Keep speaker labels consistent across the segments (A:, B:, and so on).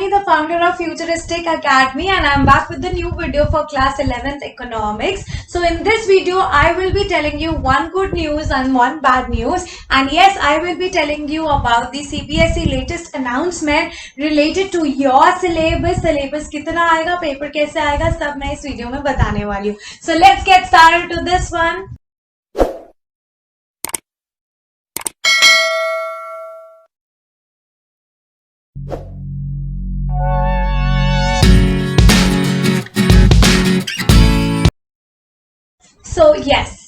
A: Shivani, the founder of Futuristic Academy, and I'm back with the new video for class 11th economics. So in this video, I will be telling you one good news and one bad news. And yes, I will be telling you about the CBSE latest announcement related to your syllabus. Syllabus कितना आएगा, paper कैसे आएगा, सब मैं इस video में बताने वाली हूँ. So let's get started to this one. So yes.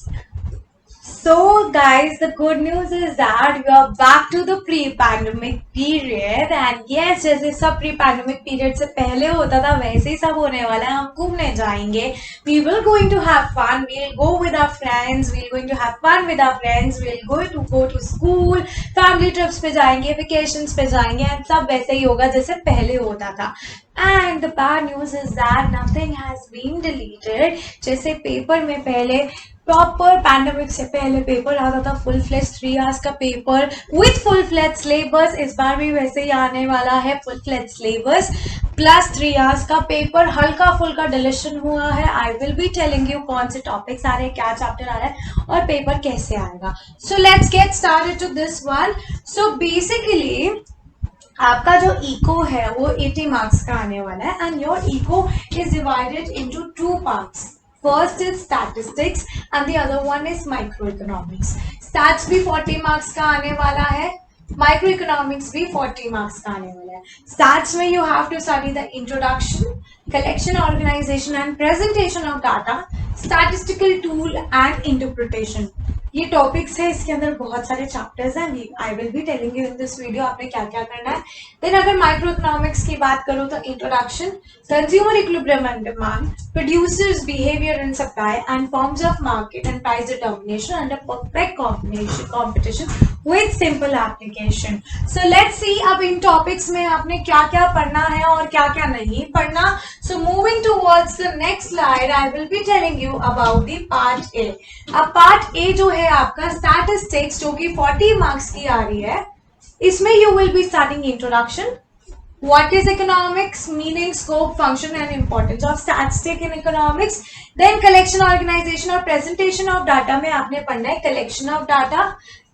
A: So guys, the good news is that we are back to the pre-pandemic period and yes, जैसे सब pre-pandemic period से पहले होता था वैसे ही सब होने वाला है. हम घूमने जाएंगे. We will going to have fun. We'll go with our friends. We'll going to have fun with our friends. We'll go to school. Family trips पे जाएंगे, vacations पे जाएंगे and सब वैसे ही होगा जैसे पहले होता था. And the bad news is that nothing has been deleted. जैसे पेपर में पहले प्रॉपर पैंडेमिक से पहले पेपर आता था फुल फ्लेज 3 आवर्स का paper with full fledge syllabus. इस बार भी वैसे ही आने वाला है full fledge syllabus plus 3 hours का पेपर. हल्का फुल्का डिलीशन हुआ है. I will be telling you कौन से टॉपिक्स आ रहे हैं, क्या चैप्टर आ रहा है और पेपर कैसे आएगा. So let's get started to this one. So basically आपका जो इको है वो 80 मार्क्स का आने वाला है and your eco is divided into 2 parts. First is statistics and the other one is microeconomics. Stats भी 40 marks का आने वाला है, microeconomics भी 40 marks का आने वाला है. Stats में you have to study the introduction, collection, organization and presentation of data, statistical tool and interpretation. ये टॉपिक्स है, इसके अंदर बहुत सारे चैप्टर्स हैं. आई will be telling you in this video आपने क्या क्या करना है. देन अगर माइक्रो इकोनॉमिक्स की बात करूँ तो introduction, consumer equilibrium and demand, producers behaviour and supply and forms of market and price determination under perfect competition with simple application. So let's see अब इन टॉपिक्स में आपने क्या क्या पढ़ना है और क्या क्या नहीं पढ़ना. So moving towards the next slide I will be telling you about the part A. अब पार्ट ए जो है आपका स्टैटिस्टिक्स जो कि 40 मार्क्स की आ रही है, इसमें you will be starting introduction, what is economics, meaning, scope, function and importance of statistic in economics. Then collection, organization और presentation of data में आपने पढ़ना है collection of data.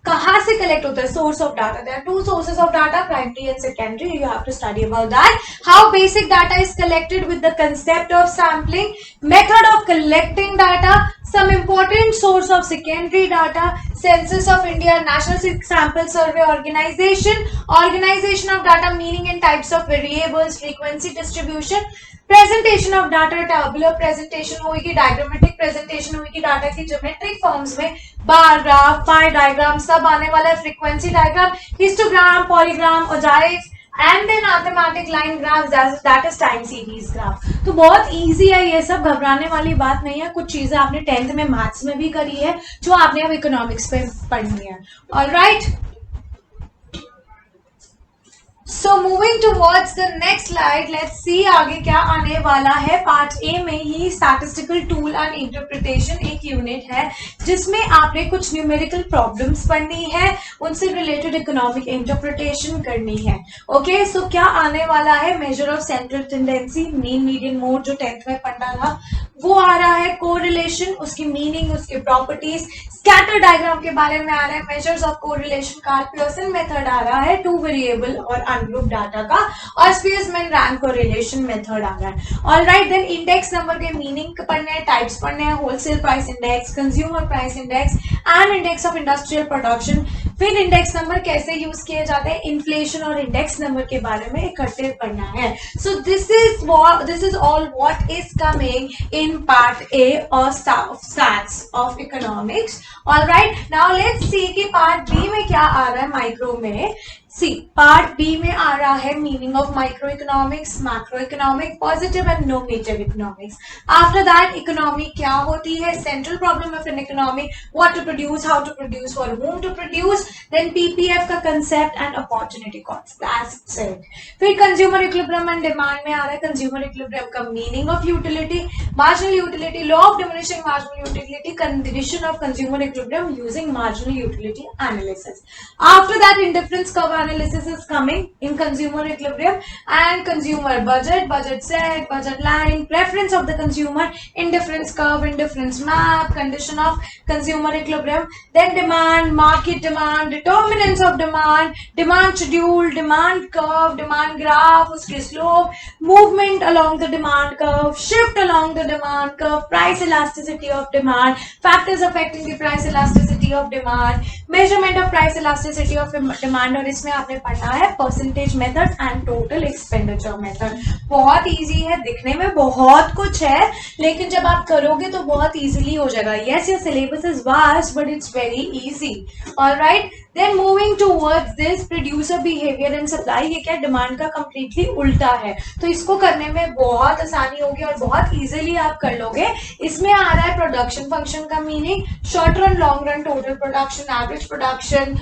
A: कहाँ से कलेक्ट होता है, source of data. There are 2 sources of data, primary and secondary. You have to study about that. How basic data is collected with the concept of sampling, method of collecting data, some important source of secondary data, census of India, national sample survey organization, organization of data, meaning and types of variables, frequency distribution, presentation of data, tabular presentation होगी, diagrammatic presentation होगी, data की geometric forms में bar graph, pie diagram सब आने वाला है, frequency diagram, histogram, polygram, ogives and then mathematic line graph, that is time series graph. तो बहुत इजी है ये सब, घबराने वाली बात नहीं है. कुछ चीजें आपने 10th में मैथ्स में भी करी है जो आपने अब इकोनॉमिक्स पे पढ़नी है. Alright, So moving towards the next slide, let's see आगे क्या आने वाला है. पार्ट ए में ही statistical tool and interpretation एक यूनिट है जिसमें आपने कुछ न्यूमेरिकल प्रॉब्लम्स पढ़नी है, उनसे रिलेटेड इकोनॉमिक इंटरप्रिटेशन करनी है. ओके, सो क्या आने वाला है, measure of central tendency, mean median mode जो 10th में पढ़ना था वो आ रहा है, कोरिलेशन उसकी मीनिंग, उसके प्रॉपर्टीज, स्कैटर डायग्राम के बारे में आ रहा है, मेजर्स ऑफ कोरिलेशन का, पियर्सन मेथड आ रहा है 2 वेरिएबल और अनग्रुप डाटा का, और स्पीयरमैन रैंक कोरिलेशन मेथड आ रहा है. ऑलराइट, देन इंडेक्स नंबर के मीनिंग पढ़ने हैं, टाइप्स पढ़ने हैं, wholesale price index, consumer price index and index of industrial production. फिर इंडेक्स नंबर कैसे यूज किए जाते हैं, इन्फ्लेशन और इंडेक्स नंबर के बारे में इकट्ठे पढ़ना है. So this is all what is coming in part A of stats of economics. Alright, now let's see कि पार्ट बी में क्या आ रहा है माइक्रो में. सी पार्ट बी में आ रहा है meaning of micro economics, macro economic, positive and normative economics. After that economy क्या होती है, central problem of an economy, what to produce, how to produce, for whom to produce, then PPF का concept and opportunity cost. That's it. फिर consumer equilibrium and demand में आ रहा है consumer equilibrium का meaning of utility, marginal utility, law of diminishing marginal utility, condition of consumer equilibrium using marginal utility analysis. After that indifference कब analysis is coming in consumer equilibrium and consumer budget, budget set, budget line, preference of the consumer, indifference curve, indifference map, condition of consumer equilibrium, then demand, market demand, determinants of demand, demand schedule, demand curve, demand graph, uske slope, movement along the demand curve, shift along the demand curve, price elasticity of demand, factors affecting the price elasticity of demand, measurement of price elasticity of demand, और इसमें आपने पढ़ना है percentage method and total expenditure method. बहुत easy है, दिखने में बहुत कुछ है, लेकिन जब आप करोगे तो बहुत इजीली हो जाएगा. Yes, your syllabus is vast but it's very easy. Alright, then moving towards this producer behaviour and supply. ये क्या डिमांड का कंप्लीटली उल्टा है, तो इसको करने में बहुत आसानी होगी और बहुत इजीली आप कर लोगे. इसमें आ रहा है प्रोडक्शन फंक्शन का meaning, short run, long run, total production, average production,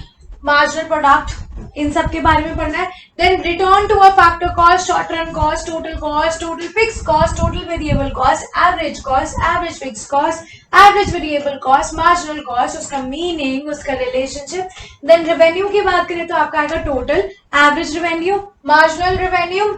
A: marginal product, इन सब के बारे में पढ़ना है. Then return to a factor cost, short run cost, total fix cost, total variable cost, average fix cost, average variable cost, marginal cost, उसका meaning, उसका relationship. Then revenue की बात करें तो आपका आएगा total, average revenue, marginal revenue,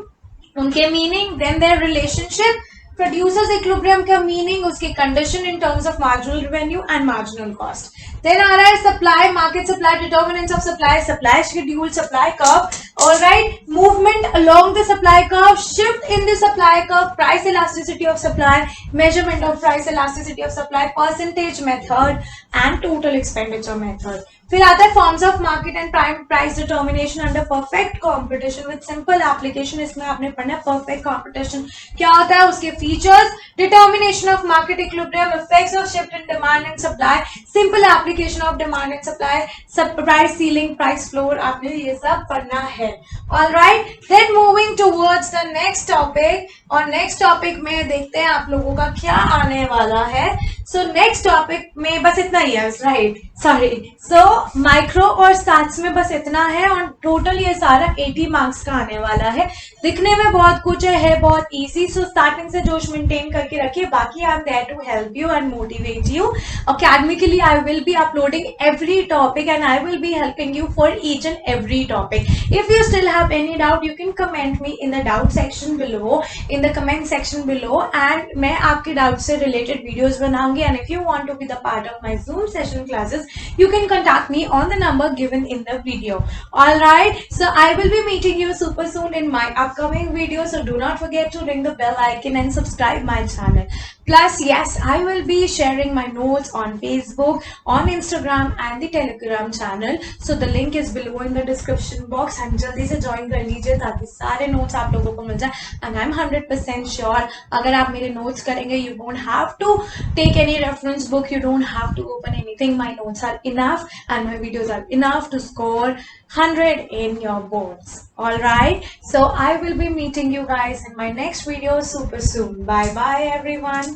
A: उनके meaning, then their relationship, producers equilibrium का मीनिंग, उसकी condition in terms of marginal revenue and marginal cost. Then आ रहा है supply, market supply, determinants of supply, supply schedule, supply curve. Alright, movement along the supply curve, shift in the supply curve, price elasticity of supply, measurement of price elasticity of supply, percentage method and total expenditure method. फिर आता है forms of market and price determination under perfect competition with simple application. इसमें आपने पढ़ना है perfect competition क्या होता है, उसके features, determination of market equilibrium, effects of shift in demand and supply, simple application of demand and supply, सब price ceiling, price floor, आपने ये सब पढ़ना है. Alright, then moving towards the next topic, और नेक्स्ट टॉपिक में देखते हैं आप लोगों का क्या आने वाला है. सो नेक्स्ट टॉपिक में बस इतना ही है, राइट, सॉरी. सो माइक्रो और स्टैट्स में बस इतना है और टोटल ये सारा 80 मार्क्स का आने वाला है. दिखने में बहुत कुछ है बहुत इजी. सो स्टार्टिंग से जोश मेंटेन करके रखिए. बाकी I am there to help you and motivate you. Academically I will be uploading every topic and I will be helping you for each and every topic. If you still have any doubt you can comment me in the doubt section below, in the comment section below, and मैं आपके doubt से related videos बनाऊंगी. And if you want to be the part of my Zoom session classes, you can contact me on the number given in the video. All right, so I will be meeting you super soon in my upcoming video, so do not forget to ring the bell icon and subscribe my channel. Plus, yes, I will be sharing my notes on Facebook, on Instagram and the Telegram channel. So the link is below in the description box. And जल्दी से join कर लीजिए ताकि सारे notes आप लोगों को मिल जाए. And I'm 100% sure अगर आप मेरे notes करेंगे, you won't have to take any reference book. You don't have to open anything. My notes are enough and my videos are enough to score 100 in your boards. All right. So I will be meeting you guys in my next video super soon. Bye bye everyone.